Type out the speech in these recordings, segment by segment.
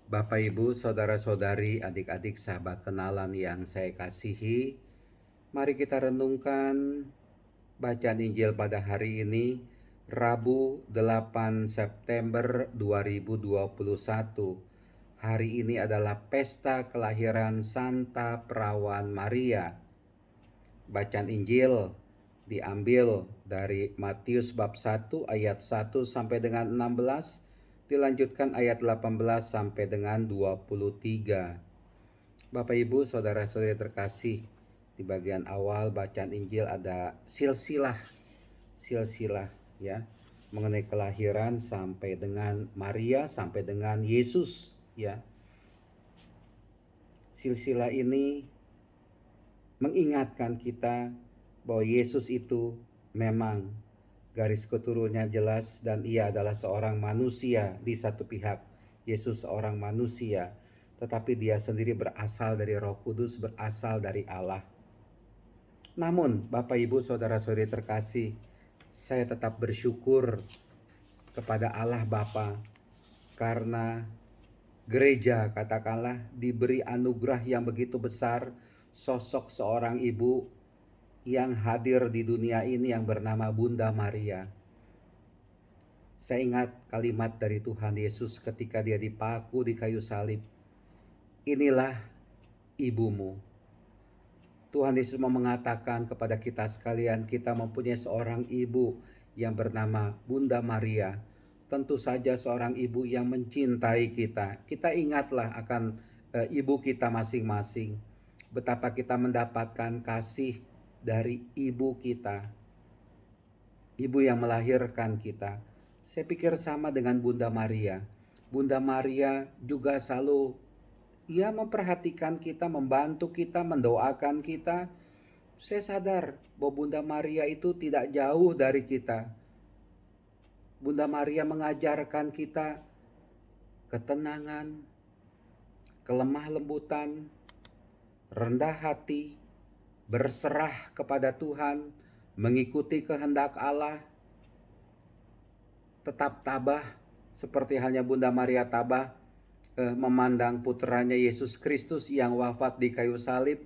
Bapak, Ibu, saudara-saudari, adik-adik, sahabat kenalan yang saya kasihi, mari kita renungkan bacaan Injil pada hari ini, Rabu 8 September 2021. Hari ini adalah pesta kelahiran Santa Perawan Maria. Bacaan Injil diambil dari Matius bab 1 ayat 1 sampai dengan 16, dilanjutkan ayat 18 sampai dengan 23. Bapak, Ibu, saudara-saudari terkasih, di bagian awal bacaan Injil ada silsilah ya, mengenai kelahiran sampai dengan Maria sampai dengan Yesus ya. Silsilah ini mengingatkan kita bahwa Yesus itu memang garis keturunannya jelas dan ia adalah seorang manusia. Di satu pihak Yesus seorang manusia, tetapi dia sendiri berasal dari Roh Kudus, berasal dari Allah. Namun Bapak, Ibu, saudara-saudari terkasih, saya tetap bersyukur kepada Allah Bapa karena gereja katakanlah diberi anugerah yang begitu besar, sosok seorang ibu yang hadir di dunia ini yang bernama Bunda Maria. Saya ingat kalimat dari Tuhan Yesus ketika dia dipaku di kayu salib. Inilah ibumu. Tuhan Yesus mau mengatakan kepada kita sekalian, kita mempunyai seorang ibu yang bernama Bunda Maria. Tentu saja seorang ibu yang mencintai kita. Kita ingatlah akan ibu kita masing-masing. Betapa kita mendapatkan kasih dari ibu kita. Ibu yang melahirkan kita. Saya pikir sama dengan Bunda Maria. Bunda Maria juga selalu memperhatikan kita, membantu kita, mendoakan kita. Saya sadar bahwa Bunda Maria itu tidak jauh dari kita. Bunda Maria mengajarkan kita ketenangan, kelemah lembutan, rendah hati, berserah kepada Tuhan, mengikuti kehendak Allah, tetap tabah seperti halnya Bunda Maria tabah memandang putranya Yesus Kristus yang wafat di kayu salib.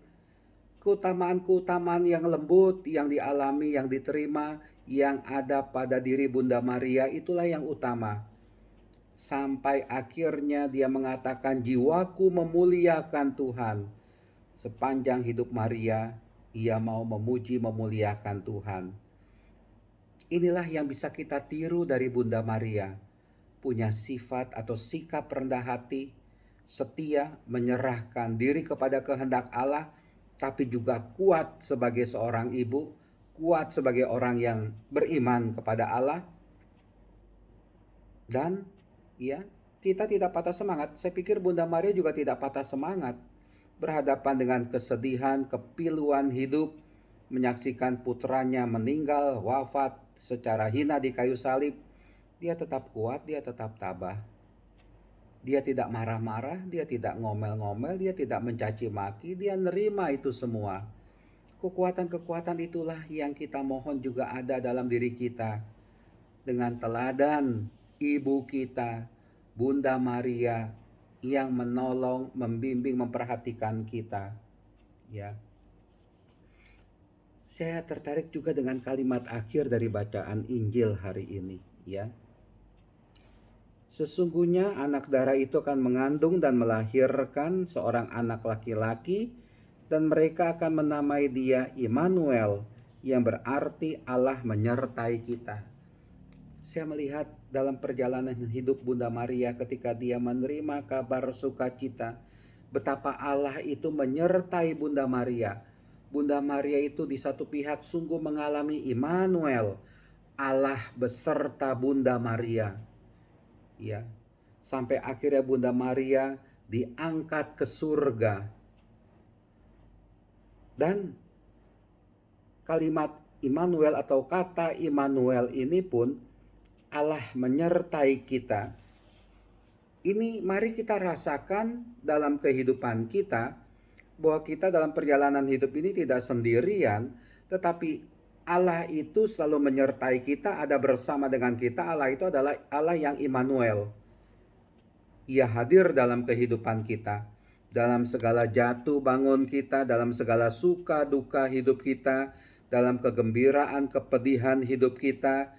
Keutamaan-keutamaan yang lembut yang dialami, yang diterima, yang ada pada diri Bunda Maria, itulah yang utama. Sampai akhirnya dia mengatakan, jiwaku memuliakan Tuhan. Sepanjang hidup Maria, ia mau memuji memuliakan Tuhan. Inilah yang bisa kita tiru dari Bunda Maria. Punya sifat atau sikap rendah hati, setia, menyerahkan diri kepada kehendak Allah, tapi juga kuat sebagai seorang ibu, kuat sebagai orang yang beriman kepada Allah. Dan kita tidak patah semangat. Saya pikir Bunda Maria juga tidak patah semangat berhadapan dengan kesedihan, kepiluan hidup, menyaksikan putranya meninggal, wafat secara hina di kayu salib. Dia tetap kuat, dia tetap tabah. Dia tidak marah-marah, dia tidak ngomel-ngomel, dia tidak mencaci maki, dia nerima itu semua. Kekuatan-kekuatan itulah yang kita mohon juga ada dalam diri kita. Dengan teladan ibu kita, Bunda Maria, yang menolong, membimbing, memperhatikan kita. Ya. Saya tertarik juga dengan kalimat akhir dari bacaan Injil hari ini, ya. Sesungguhnya anak darah itu akan mengandung dan melahirkan seorang anak laki-laki, dan mereka akan menamai dia Immanuel, yang berarti Allah menyertai kita. Saya melihat dalam perjalanan hidup Bunda Maria ketika dia menerima kabar sukacita, betapa Allah itu menyertai Bunda Maria. Bunda Maria itu di satu pihak sungguh mengalami Immanuel, Allah beserta Bunda Maria. Ya, sampai akhirnya Bunda Maria diangkat ke surga. Dan kalimat Immanuel atau kata Immanuel ini pun Allah menyertai kita. Ini mari kita rasakan dalam kehidupan kita, bahwa kita dalam perjalanan hidup ini tidak sendirian, tetapi Allah itu selalu menyertai kita, ada bersama dengan kita. Allah itu adalah Allah yang Immanuel, Ia hadir dalam kehidupan kita, dalam segala jatuh bangun kita, dalam segala suka duka hidup kita, dalam kegembiraan kepedihan hidup kita.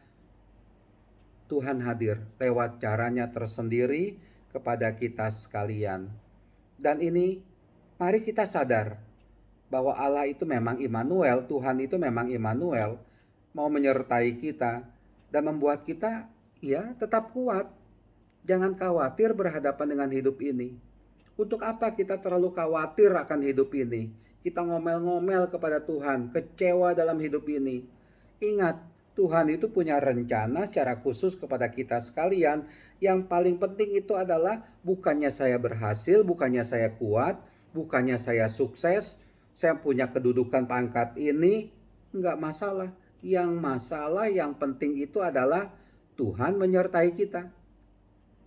Tuhan hadir lewat caranya tersendiri kepada kita sekalian. Dan ini mari kita sadar bahwa Allah itu memang Immanuel, Tuhan itu memang Immanuel, mau menyertai kita dan membuat kita ya tetap kuat. Jangan khawatir berhadapan dengan hidup ini. Untuk apa kita terlalu khawatir akan hidup ini? Kita ngomel-ngomel kepada Tuhan, kecewa dalam hidup ini. Ingat, Tuhan itu punya rencana secara khusus kepada kita sekalian. Yang paling penting itu adalah bukannya saya berhasil, bukannya saya kuat, bukannya saya sukses, saya punya kedudukan pangkat ini, enggak masalah. Yang masalah, yang penting itu adalah Tuhan menyertai kita.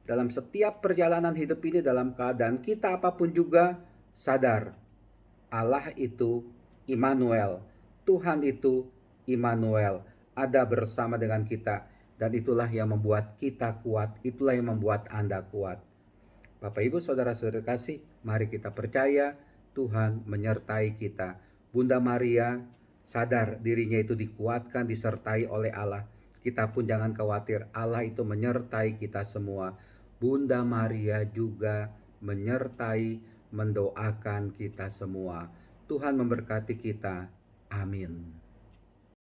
Dalam setiap perjalanan hidup ini, dalam keadaan kita apapun juga, sadar Allah itu Immanuel, Tuhan itu Immanuel, ada bersama dengan kita. Dan itulah yang membuat kita kuat, itulah yang membuat Anda kuat. Bapak Ibu Saudara-saudara kasih, mari kita percaya Tuhan menyertai kita. Bunda Maria sadar dirinya itu dikuatkan, disertai oleh Allah. Kita pun jangan khawatir, Allah itu menyertai kita semua. Bunda Maria juga menyertai, mendoakan kita semua. Tuhan memberkati kita. Amin.